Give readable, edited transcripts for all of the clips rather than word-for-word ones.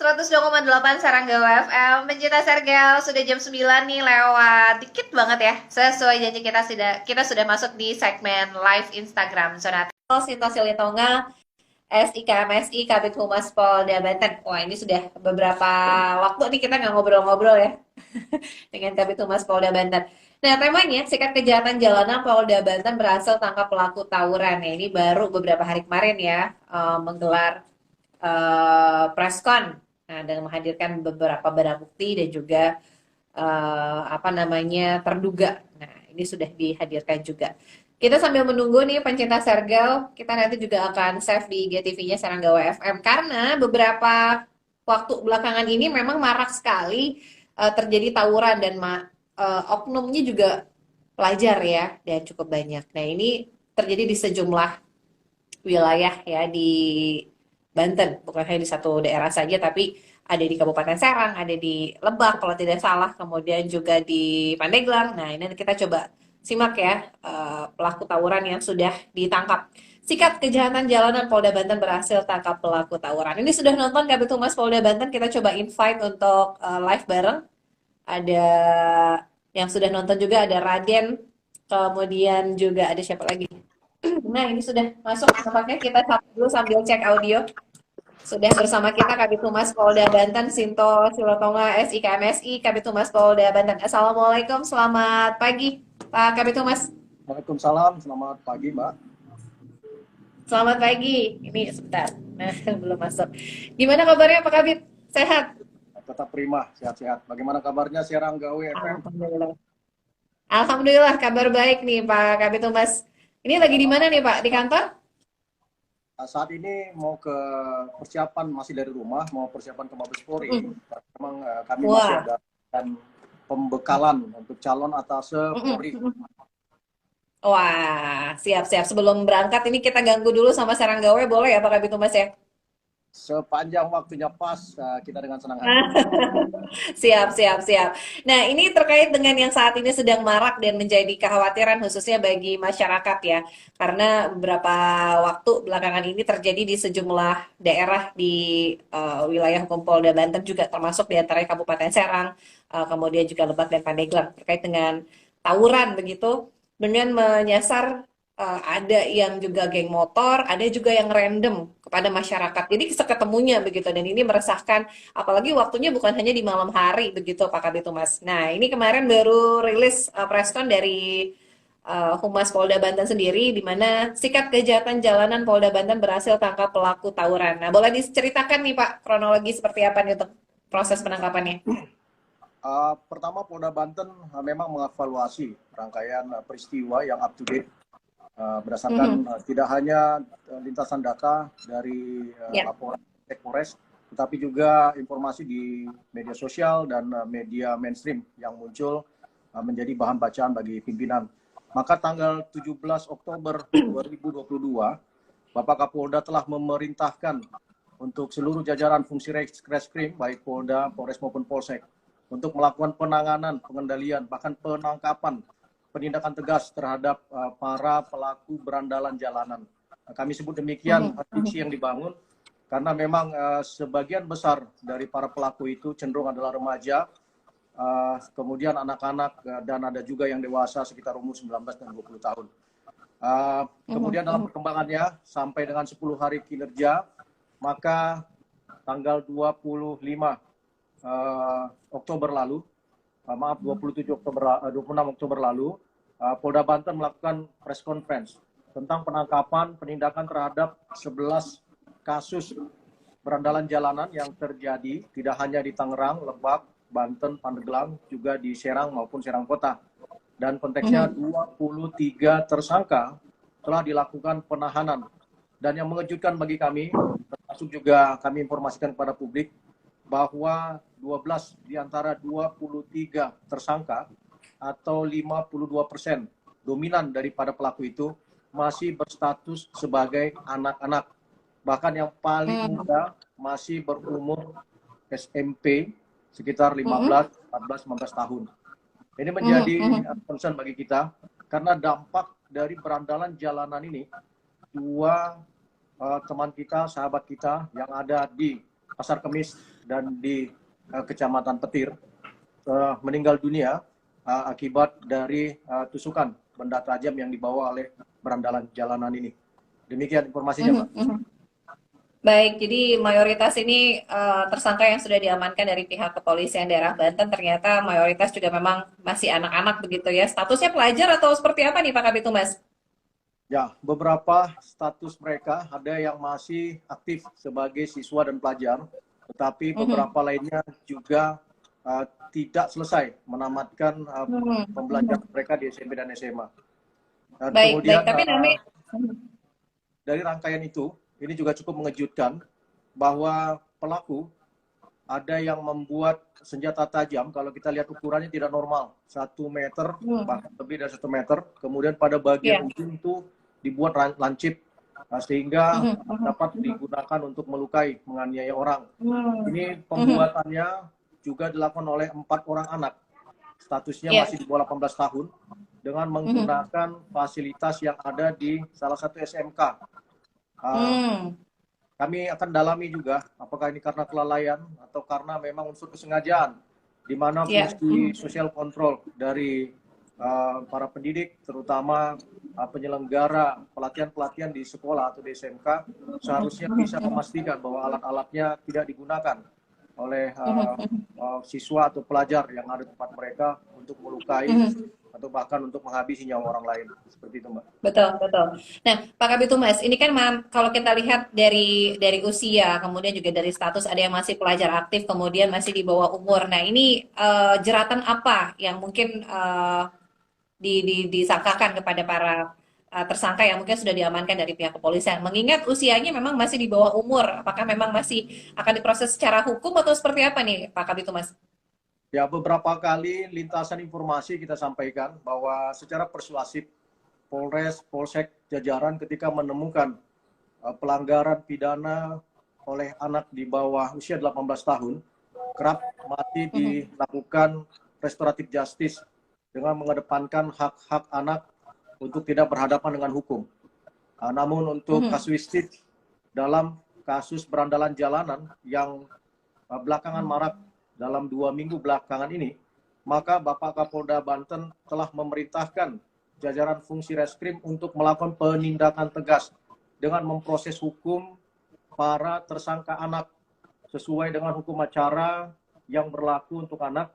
102,8 Saranggawa FM. Pencinta Sergel, sudah jam 9 nih lewat dikit banget ya. Sesuai janji kita sudah masuk di segmen live Instagram Zona Sinto Silitonga SIKMSI Kabid Humas Polda Banten. Wah, ini sudah beberapa waktu nih kita nggak ngobrol-ngobrol ya dengan Kabid Humas Polda Banten. Nah, temanya sikat kejahatan jalanan Polda Banten berhasil tangkap pelaku tawuran. Ya, ini baru beberapa hari kemarin ya, menggelar preskon, nah, dengan menghadirkan beberapa barang bukti dan juga terduga. Nah, ini sudah dihadirkan juga. Kita sambil menunggu nih pencinta Sergel, kita nanti juga akan save di IGTV-nya Saranggawa FM karena beberapa waktu belakangan ini memang marak sekali terjadi tawuran dan oknumnya juga pelajar ya, dan cukup banyak. Nah, ini terjadi di sejumlah wilayah ya di Banten, bukan hanya di satu daerah saja, tapi ada di Kabupaten Serang, ada di Lebak kalau tidak salah, kemudian juga di Pandeglang. Nah, ini kita coba simak ya pelaku tawuran yang sudah ditangkap. Sikat kejahatan jalanan Polda Banten berhasil tangkap pelaku tawuran. Ini sudah nonton Kabid Humas Polda Banten, kita coba invite untuk live bareng. Ada yang sudah nonton juga, ada Raden, kemudian juga ada siapa lagi? Nah, ini sudah masuk, tampaknya kita dulu sambil cek audio. Sudah bersama kita Kabid Humas Polda Banten, Sinto Silotonga SIKMSI, Kabid Humas Polda Banten. Assalamualaikum, selamat pagi Pak Kabid Humas. Waalaikumsalam, selamat pagi Mbak. Selamat pagi, ini sebentar, nah belum masuk. Gimana kabarnya Pak Kabid? Sehat? Tetap prima, sehat-sehat. Bagaimana kabarnya Saranggawa FM? Alhamdulillah. Alhamdulillah, kabar baik nih Pak Kabid Humas. Ini lagi di mana nih Pak? Di kantor? Saat ini mau ke persiapan, masih dari rumah, mau persiapan ke Mabes Polri. Memang kami masih ada dan pembekalan untuk calon atase Polri. Wah, siap-siap. Sebelum berangkat ini kita ganggu dulu sama Saranggawe, boleh ya Pak Kabid Humas ya? Sepanjang waktunya pas, kita dengan senang hati. Siap, siap, siap. Nah, ini terkait dengan yang saat ini sedang marak dan menjadi kekhawatiran khususnya bagi masyarakat ya. Karena beberapa waktu belakangan ini terjadi di sejumlah daerah di wilayah hukum Polda Banten juga, termasuk di antara Kabupaten Serang, kemudian juga Lebak dan Pandeglang, terkait dengan tawuran begitu, dengan menyasar ada yang juga geng motor, ada juga yang random kepada masyarakat. Jadi ketemunya begitu, dan ini meresahkan. Apalagi waktunya bukan hanya di malam hari begitu Pak Kabid Humas. Nah, ini kemarin baru rilis preskon dari Humas Polda Banten sendiri, di mana sikat kejahatan jalanan Polda Banten berhasil tangkap pelaku tawuran. Nah, boleh diceritakan nih Pak, kronologi seperti apa nih untuk proses penangkapannya? Pertama, Polda Banten memang mengevaluasi rangkaian peristiwa yang up to date berdasarkan tidak hanya lintasan data dari laporan Polres, tetapi juga informasi di media sosial dan media mainstream yang muncul menjadi bahan bacaan bagi pimpinan. Maka tanggal 17 Oktober 2022, Bapak Kapolda telah memerintahkan untuk seluruh jajaran fungsi Reskrim, baik Polda, Polres maupun Polsek, untuk melakukan penanganan, pengendalian, bahkan penangkapan, penindakan tegas terhadap para pelaku berandalan jalanan. Kami sebut demikian diksi yang dibangun karena memang sebagian besar dari para pelaku itu cenderung adalah remaja, kemudian anak-anak, dan ada juga yang dewasa sekitar umur 19 dan 20 tahun. Kemudian dalam perkembangannya sampai dengan 10 hari kinerja, maka tanggal 25 Oktober lalu, 26 Oktober lalu, Polda Banten melakukan press conference tentang penangkapan penindakan terhadap 11 kasus berandalan jalanan yang terjadi tidak hanya di Tangerang, Lebak, Banten, Pandeglang, juga di Serang maupun Serang Kota. Dan konteksnya 23 tersangka telah dilakukan penahanan. Dan yang mengejutkan bagi kami, termasuk juga kami informasikan kepada publik, bahwa 12 di antara 23 tersangka atau 52% dominan daripada pelaku itu masih berstatus sebagai anak-anak. Bahkan yang paling muda masih berumur SMP sekitar 15, 14, 15 tahun. Ini menjadi concern bagi kita karena dampak dari berandalan jalanan ini, dua teman kita, sahabat kita yang ada di Pasar Kemis dan di Kecamatan Petir meninggal dunia akibat dari tusukan benda tajam yang dibawa oleh berandalan jalanan ini. Demikian informasinya, Mbak. Baik, jadi mayoritas ini tersangka yang sudah diamankan dari pihak kepolisian daerah Banten ternyata mayoritas juga memang masih anak-anak begitu ya. Statusnya pelajar atau seperti apa nih Pak Kabid Humas? Ya, beberapa status mereka ada yang masih aktif sebagai siswa dan pelajar, tetapi beberapa lainnya juga tidak selesai menamatkan pembelajaran mereka di SMP dan SMA. Dan Baik, baik. kemudian Tapi namanya dari rangkaian itu, ini juga cukup mengejutkan bahwa pelaku ada yang membuat senjata tajam, kalau kita lihat ukurannya tidak normal, 1 meter, bahkan lebih dari 1 meter, kemudian pada bagian ujung itu dibuat lancip, sehingga dapat digunakan untuk melukai, menganiaya orang. Ini pembuatannya juga dilakukan oleh 4 orang anak, statusnya masih di bawah 18 tahun, dengan menggunakan fasilitas yang ada di salah satu SMK. Kami akan dalami juga apakah ini karena kelalaian atau karena memang unsur kesengajaan, di mana fungsi sosial kontrol dari para pendidik, terutama penyelenggara pelatihan-pelatihan di sekolah atau di SMK, seharusnya bisa memastikan bahwa alat-alatnya tidak digunakan oleh siswa atau pelajar yang ada di tempat mereka untuk melukai atau bahkan untuk menghabisi nyawa orang lain. Seperti itu, Mbak. betul, betul. Nah, Pak Kabid Humas, ini kan kalau kita lihat dari usia, kemudian juga dari status ada yang masih pelajar aktif, kemudian masih di bawah umur. Nah, ini jeratan apa yang mungkin disangkakan kepada para tersangka yang mungkin sudah diamankan dari pihak kepolisian? Mengingat usianya memang masih di bawah umur, apakah memang masih akan diproses secara hukum atau seperti apa nih, Pak Kabid Humas? Ya, beberapa kali lintasan informasi kita sampaikan bahwa secara persuasif Polres, Polsek, jajaran ketika menemukan pelanggaran pidana oleh anak di bawah usia 18 tahun, kerap masih dilakukan restoratif justice dengan mengedepankan hak-hak anak untuk tidak berhadapan dengan hukum. Namun untuk kasuistik dalam kasus berandalan jalanan yang belakangan marak dalam 2 minggu belakangan ini, maka Bapak Kapolda Banten telah memerintahkan jajaran fungsi reskrim untuk melakukan penindakan tegas dengan memproses hukum para tersangka anak sesuai dengan hukum acara yang berlaku untuk anak,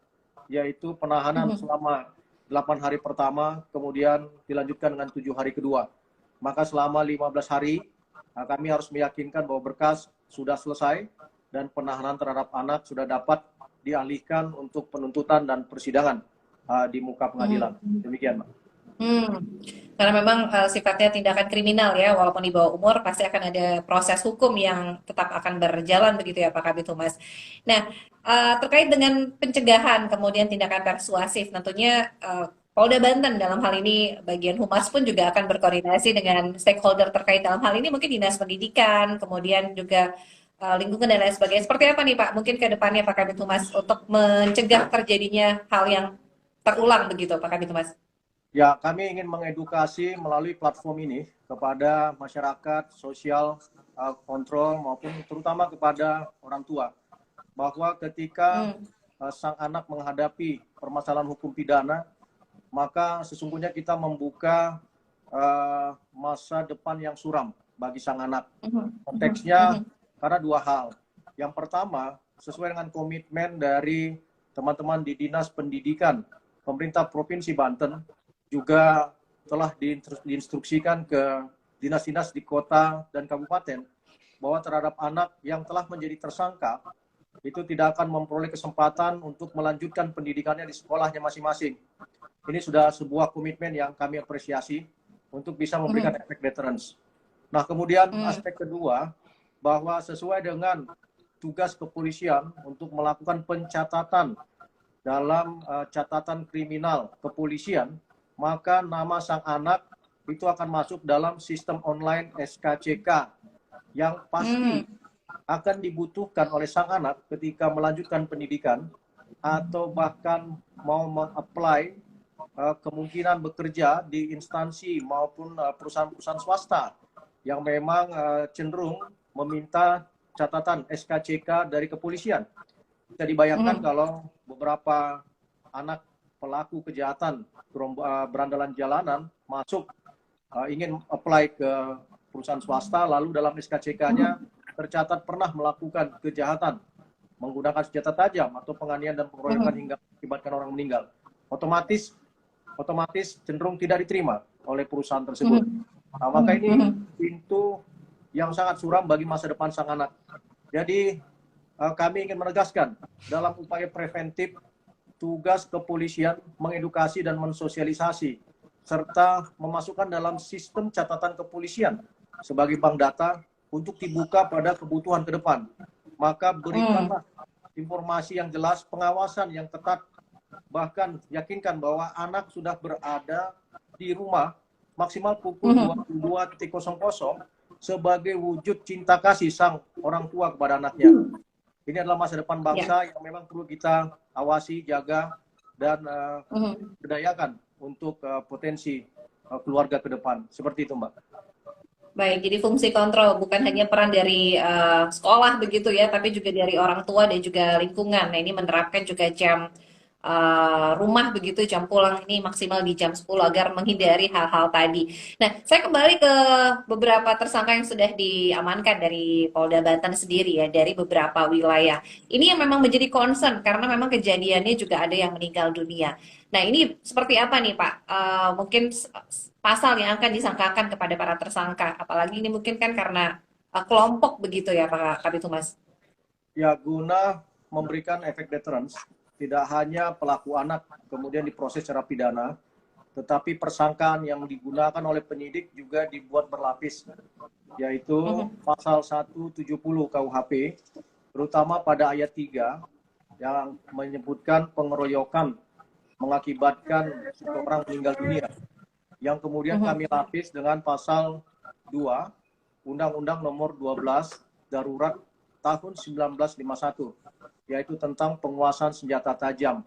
yaitu penahanan selama 8 hari pertama, kemudian dilanjutkan dengan 7 hari kedua. Maka selama 15 hari, kami harus meyakinkan bahwa berkas sudah selesai dan penahanan terhadap anak sudah dapat dialihkan untuk penuntutan dan persidangan di muka pengadilan. Demikian, Mbak. Karena memang sifatnya tindakan kriminal ya, walaupun di bawah umur pasti akan ada proses hukum yang tetap akan berjalan begitu ya Pak Kabid Humas. Nah, terkait dengan pencegahan kemudian tindakan persuasif, tentunya Polda Banten dalam hal ini bagian humas pun juga akan berkoordinasi dengan stakeholder terkait dalam hal ini mungkin dinas pendidikan, kemudian juga lingkungan dan lain sebagainya. Seperti apa nih Pak? Mungkin ke depannya Pak Kabid Humas untuk mencegah terjadinya hal yang terulang begitu Pak Kabid Humas. Ya, kami ingin mengedukasi melalui platform ini kepada masyarakat, sosial kontrol maupun terutama kepada orang tua, bahwa ketika sang anak menghadapi permasalahan hukum pidana, maka sesungguhnya kita membuka masa depan yang suram bagi sang anak. Konteksnya karena 2 hal. Yang pertama, sesuai dengan komitmen dari teman-teman di Dinas Pendidikan, pemerintah Provinsi Banten juga telah diinstruksikan ke dinas-dinas di kota dan kabupaten bahwa terhadap anak yang telah menjadi tersangka itu tidak akan memperoleh kesempatan untuk melanjutkan pendidikannya di sekolahnya masing-masing. Ini sudah sebuah komitmen yang kami apresiasi untuk bisa memberikan efek deterrence. Nah, kemudian aspek kedua, bahwa sesuai dengan tugas kepolisian untuk melakukan pencatatan dalam catatan kriminal kepolisian, maka nama sang anak itu akan masuk dalam sistem online SKCK yang pasti akan dibutuhkan oleh sang anak ketika melanjutkan pendidikan atau bahkan mau meng-apply kemungkinan bekerja di instansi maupun perusahaan-perusahaan swasta yang memang cenderung meminta catatan SKCK dari kepolisian. Bisa dibayangkan kalau beberapa anak pelaku kejahatan berandalan jalanan masuk ingin apply ke perusahaan swasta, lalu dalam SKCK-nya tercatat pernah melakukan kejahatan menggunakan senjata tajam atau penganiayaan dan pengeroyokan hingga mengakibatkan orang meninggal, otomatis cenderung tidak diterima oleh perusahaan tersebut. Nah, maka ini pintu yang sangat suram bagi masa depan sang anak. Jadi kami ingin menegaskan dalam upaya preventif, tugas kepolisian mengedukasi dan mensosialisasi serta memasukkan dalam sistem catatan kepolisian sebagai bank data untuk dibuka pada kebutuhan ke depan. Maka berikanlah informasi yang jelas, pengawasan yang ketat, bahkan yakinkan bahwa anak sudah berada di rumah maksimal pukul 22.00 sebagai wujud cinta kasih sang orang tua kepada anaknya. Ini adalah masa depan bangsa yang memang perlu kita awasi, jaga, dan berdayakan untuk potensi keluarga ke depan. Seperti itu, Mbak. Baik, jadi fungsi kontrol bukan hanya peran dari sekolah begitu ya, tapi juga dari orang tua dan juga lingkungan. Nah, ini menerapkan juga jam rumah begitu, jam pulang ini maksimal di jam 10 agar menghindari hal-hal tadi. Nah, saya kembali ke beberapa tersangka yang sudah diamankan dari Polda Banten sendiri ya, dari beberapa wilayah. Ini yang memang menjadi concern karena memang kejadiannya juga ada yang meninggal dunia. Nah, ini seperti apa nih Pak? Mungkin pasal yang akan disangkakan kepada para tersangka, apalagi ini mungkin kan karena kelompok begitu ya Pak Kabitumas? Ya, guna memberikan efek deterrence, tidak hanya pelaku anak kemudian diproses secara pidana, tetapi persangkaan yang digunakan oleh penyidik juga dibuat berlapis, yaitu pasal 170 KUHP, terutama pada ayat 3 yang menyebutkan pengeroyokan mengakibatkan seseorang meninggal dunia, yang kemudian kami lapis dengan pasal 2 Undang-Undang Nomor 12 Darurat tahun 1951, yaitu tentang penguasaan senjata tajam.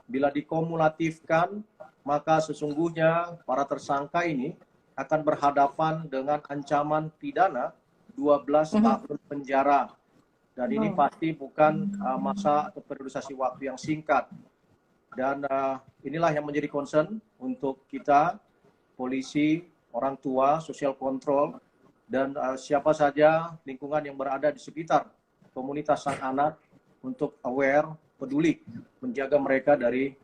Bila dikumulatifkan, maka sesungguhnya para tersangka ini akan berhadapan dengan ancaman pidana 12 tahun penjara. Dan ini pasti bukan masa atau periodisasi waktu yang singkat. Dan inilah yang menjadi concern untuk kita, polisi, orang tua, sosial kontrol, dan siapa saja lingkungan yang berada di sekitar komunitas sang anak untuk aware, peduli, menjaga mereka dari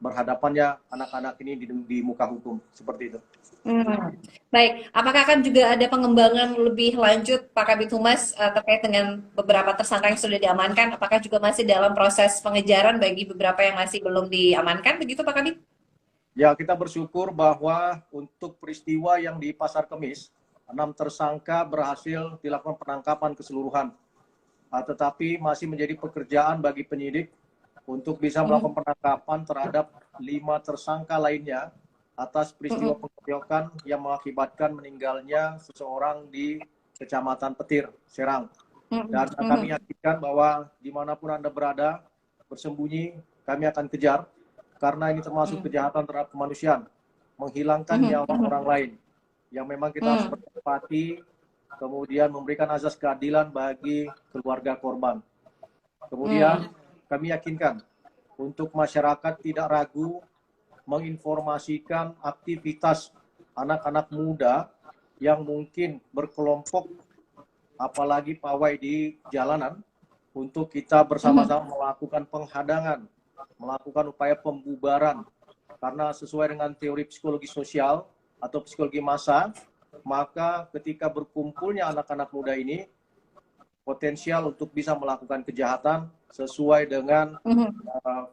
berhadapannya anak-anak ini di muka hukum. Seperti itu. Baik, apakah akan juga ada pengembangan lebih lanjut Pak Kabid Humas terkait dengan beberapa tersangka yang sudah diamankan? Apakah juga masih dalam proses pengejaran bagi beberapa yang masih belum diamankan? Begitu Pak Kabid? Ya, kita bersyukur bahwa untuk peristiwa yang di Pasar Kemis, 6 tersangka berhasil dilakukan penangkapan keseluruhan. Tetapi masih menjadi pekerjaan bagi penyidik untuk bisa melakukan penangkapan terhadap 5 tersangka lainnya atas peristiwa pengeroyokan yang mengakibatkan meninggalnya seseorang di Kecamatan Petir, Serang. Dan kami yakinkan bahwa dimanapun Anda berada, bersembunyi, kami akan kejar, karena ini termasuk kejahatan terhadap kemanusiaan, menghilangkan nyawa orang lain, yang memang kita harus berempati, kemudian memberikan azas keadilan bagi keluarga korban. Kemudian kami yakinkan untuk masyarakat tidak ragu menginformasikan aktivitas anak-anak muda yang mungkin berkelompok, apalagi pawai di jalanan, untuk kita bersama-sama melakukan penghadangan, melakukan upaya pembubaran. Karena sesuai dengan teori psikologi sosial atau psikologi massa, maka ketika berkumpulnya anak-anak muda ini, potensial untuk bisa melakukan kejahatan sesuai dengan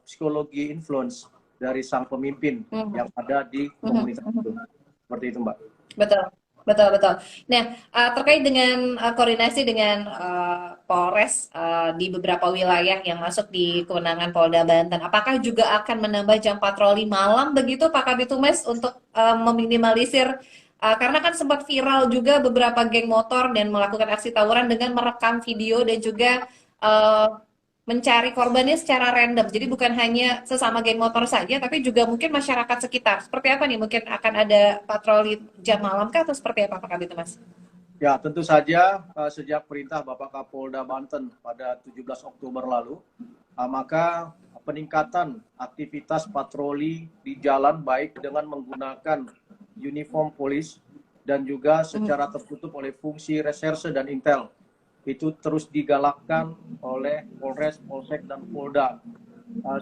psikologi influence dari sang pemimpin yang ada di komunitas itu. Seperti itu, Mbak. Betul, betul, betul. Nah, terkait dengan koordinasi dengan Polres di beberapa wilayah yang masuk di kewenangan Polda Banten, apakah juga akan menambah jam patroli malam begitu Pak Kabid Humas untuk meminimalisir karena kan sempat viral juga beberapa geng motor dan melakukan aksi tawuran dengan merekam video dan juga mencari korbannya secara random. Jadi bukan hanya sesama geng motor saja, tapi juga mungkin masyarakat sekitar. Seperti apa nih? Mungkin akan ada patroli jam malam kah atau seperti apa Pak Kabid Humas? Ya, tentu saja sejak perintah Bapak Kapolda Banten pada 17 Oktober lalu, maka peningkatan aktivitas patroli di jalan baik dengan menggunakan uniform polis dan juga secara tertutup oleh fungsi reserse dan intel itu terus digalakkan oleh Polres, Polsek, dan Polda.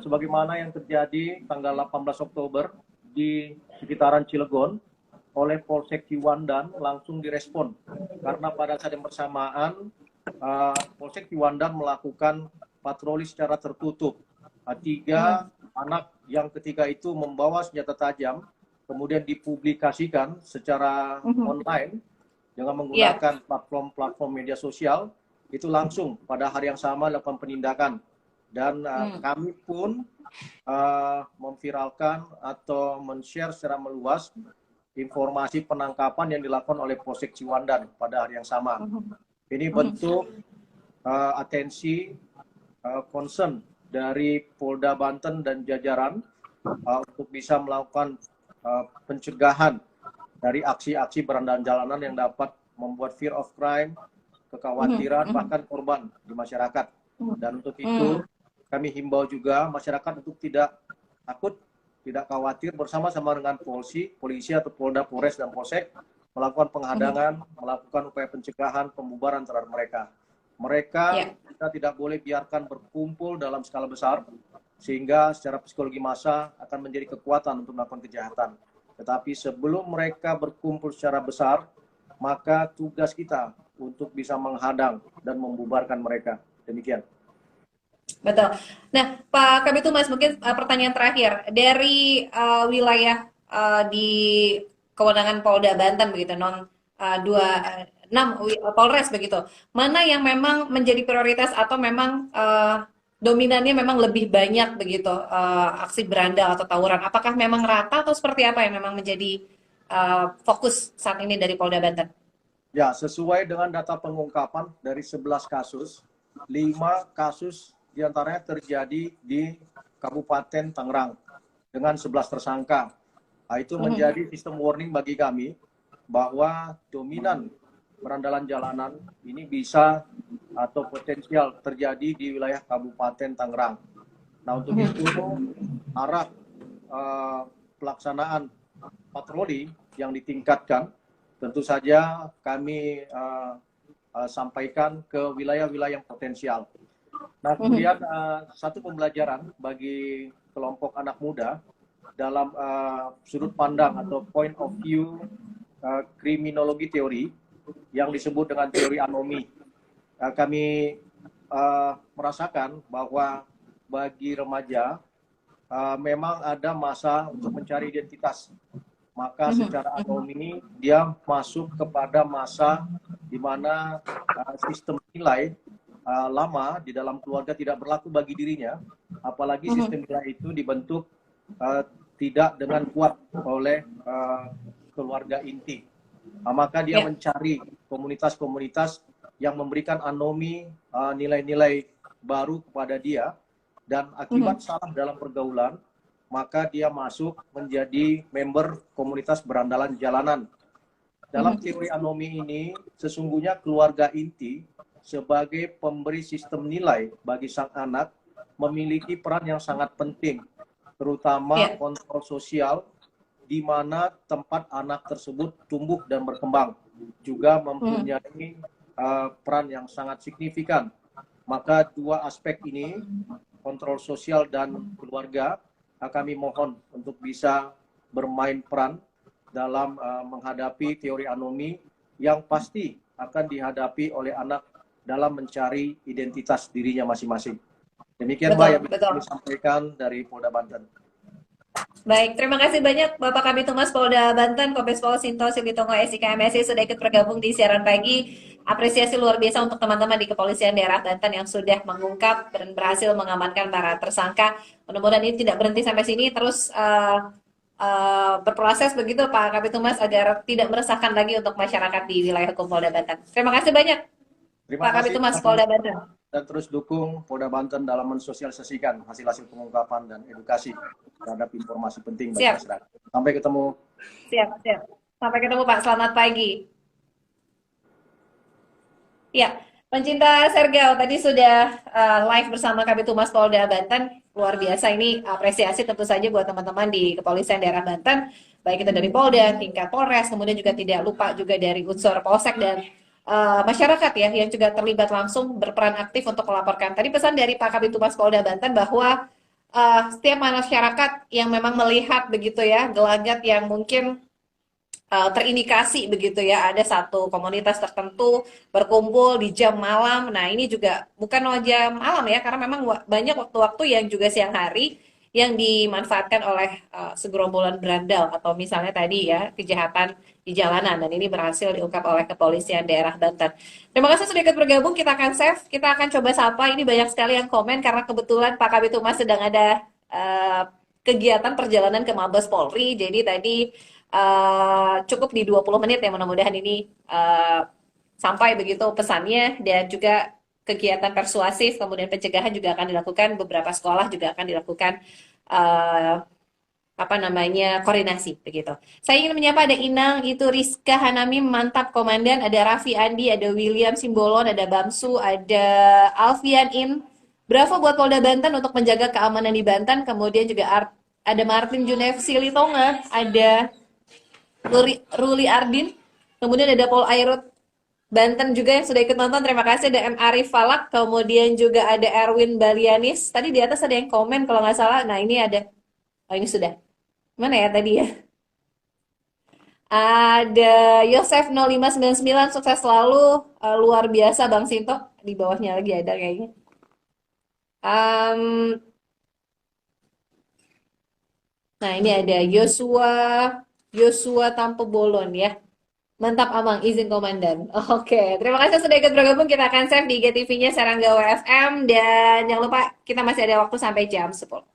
Sebagaimana yang terjadi tanggal 18 Oktober di sekitaran Cilegon, oleh Polsek Ciwandan langsung direspon karena pada saat yang bersamaan Polsek Ciwandan melakukan patroli secara tertutup. Tiga anak yang ketika itu membawa senjata tajam kemudian dipublikasikan secara online dengan menggunakan platform media sosial, itu langsung pada hari yang sama dilakukan penindakan. Dan kami pun memviralkan atau men-share secara meluas informasi penangkapan yang dilakukan oleh Polsek Ciwandan pada hari yang sama. Ini bentuk atensi, concern dari Polda Banten dan jajaran untuk bisa melakukan pencegahan dari aksi-aksi berandalan jalanan yang dapat membuat fear of crime, kekhawatiran, bahkan korban di masyarakat. Dan untuk itu kami himbau juga masyarakat untuk tidak takut, tidak khawatir, bersama-sama dengan polisi atau Polda, Polres, dan Polsek melakukan penghadangan, melakukan upaya pencegahan, pembubaran terhadap mereka. Mereka kita tidak boleh biarkan berkumpul dalam skala besar, sehingga secara psikologi massa akan menjadi kekuatan untuk melakukan kejahatan. Tetapi sebelum mereka berkumpul secara besar, maka tugas kita untuk bisa menghadang dan membubarkan mereka. Demikian. Betul. Nah, Pak Kabid Humas, mungkin pertanyaan terakhir dari wilayah di kewenangan Polda Banten begitu, non 26 Polres begitu. Mana yang memang menjadi prioritas atau memang dominannya memang lebih banyak begitu aksi berandal atau tawuran? Apakah memang rata atau seperti apa yang memang menjadi fokus saat ini dari Polda Banten? Ya, sesuai dengan data pengungkapan dari 11 kasus, 5 kasus diantaranya terjadi di Kabupaten Tangerang dengan 11 tersangka. Nah, itu menjadi sistem warning bagi kami bahwa dominan berandalan jalanan ini bisa atau potensial terjadi di wilayah Kabupaten Tangerang. Nah, untuk itu arah pelaksanaan patroli yang ditingkatkan tentu saja kami sampaikan ke wilayah-wilayah yang potensial. Nah, kemudian satu pembelajaran bagi kelompok anak muda dalam sudut pandang atau point of view kriminologi teori yang disebut dengan teori anomi. Kami merasakan bahwa bagi remaja memang ada masa untuk mencari identitas. Maka secara anomi dia masuk kepada masa di mana sistem nilai lama di dalam keluarga tidak berlaku bagi dirinya, apalagi sistem nilai itu dibentuk tidak dengan kuat oleh keluarga inti. Maka dia mencari komunitas-komunitas yang memberikan anomi nilai-nilai baru kepada dia, dan akibat salah dalam pergaulan, maka dia masuk menjadi member komunitas berandalan jalanan. Dalam teori anomi ini, sesungguhnya keluarga inti sebagai pemberi sistem nilai bagi sang anak memiliki peran yang sangat penting, terutama kontrol sosial di mana tempat anak tersebut tumbuh dan berkembang, juga mempunyai peran yang sangat signifikan. Maka dua aspek ini, kontrol sosial dan keluarga, kami mohon untuk bisa bermain peran dalam menghadapi teori anomi yang pasti akan dihadapi oleh anak dalam mencari identitas dirinya masing-masing. Demikian Mbak yang bisa kami sampaikan dari Polda Banten. Baik, terima kasih banyak Bapak Kabid Humas Polda Banten, Kombes Pol Sinto Silitongo SIK MSI sudah ikut bergabung di siaran pagi. Apresiasi luar biasa untuk teman-teman di Kepolisian Daerah Banten yang sudah mengungkap dan berhasil mengamankan para tersangka. Mudah-mudahan ini tidak berhenti sampai sini, terus berproses begitu Pak Kabid Humas agar tidak meresahkan lagi untuk masyarakat di wilayah hukum Polda Banten. Terima kasih banyak Pak Kabid Humas Polda Banten. Dan terus dukung Polda Banten dalam mensosialisasikan hasil-hasil pengungkapan dan edukasi terhadap informasi penting bagi masyarakat. Sampai ketemu. Siap. Sampai ketemu Pak. Selamat pagi. Ya, pencinta Sergel tadi sudah live bersama Kabid Humas Polda Banten. Luar biasa ini apresiasi tentu saja buat teman-teman di Kepolisian Daerah Banten, baik itu dari Polda, tingkat Polres, kemudian juga tidak lupa juga dari unsur Polsek dan masyarakat ya yang juga terlibat langsung berperan aktif untuk melaporkan. Tadi pesan dari Pak Kabid Humas Polda Banten bahwa setiap masyarakat yang memang melihat begitu ya gelagat yang mungkin terindikasi begitu ya ada satu komunitas tertentu berkumpul di jam malam. Nah, ini juga bukan jam malam ya karena memang banyak waktu-waktu yang juga siang hari yang dimanfaatkan oleh segerombolan berandal atau misalnya tadi ya kejahatan di jalanan dan ini berhasil diungkap oleh kepolisian daerah Banten. Terima kasih sudah ikut bergabung, kita akan save, kita akan coba sapa. Ini banyak sekali yang komen karena kebetulan Pak Kabid Humas sedang ada kegiatan perjalanan ke Mabes Polri. Jadi tadi cukup di 20 menit ya mudah-mudahan ini sampai begitu pesannya dan juga kegiatan persuasif kemudian pencegahan juga akan dilakukan beberapa sekolah juga akan dilakukan uh, apa namanya koordinasi begitu. Saya ingin menyapa ada Inang, itu Rizka Hanami mantap komandan, ada Raffi Andi, ada William Simbolon, ada Bamsu, ada Alfian In. Bravo buat Polda Banten untuk menjaga keamanan di Banten. Kemudian juga ada Martin Junef Silitonga, ada Ruli Ardin, kemudian ada Paul Airut Banten juga yang sudah ikut nonton, terima kasih. Ada M. Arif Falak, kemudian juga ada Erwin Balianis. Tadi di atas ada yang komen kalau nggak salah. Nah ini ada, oh ini sudah. Mana ya tadi ya? Ada Yosef 0599, sukses selalu. Luar biasa Bang Sinto. Di bawahnya lagi ada kayaknya. Um, nah ini ada Yosua, Yosua Tampebolon ya. Mantap Amang, izin komandan. Oke, terima kasih sudah ikut bergabung. Kita akan save di IGTV-nya Sarangga WFM. Dan jangan lupa kita masih ada waktu sampai jam 10.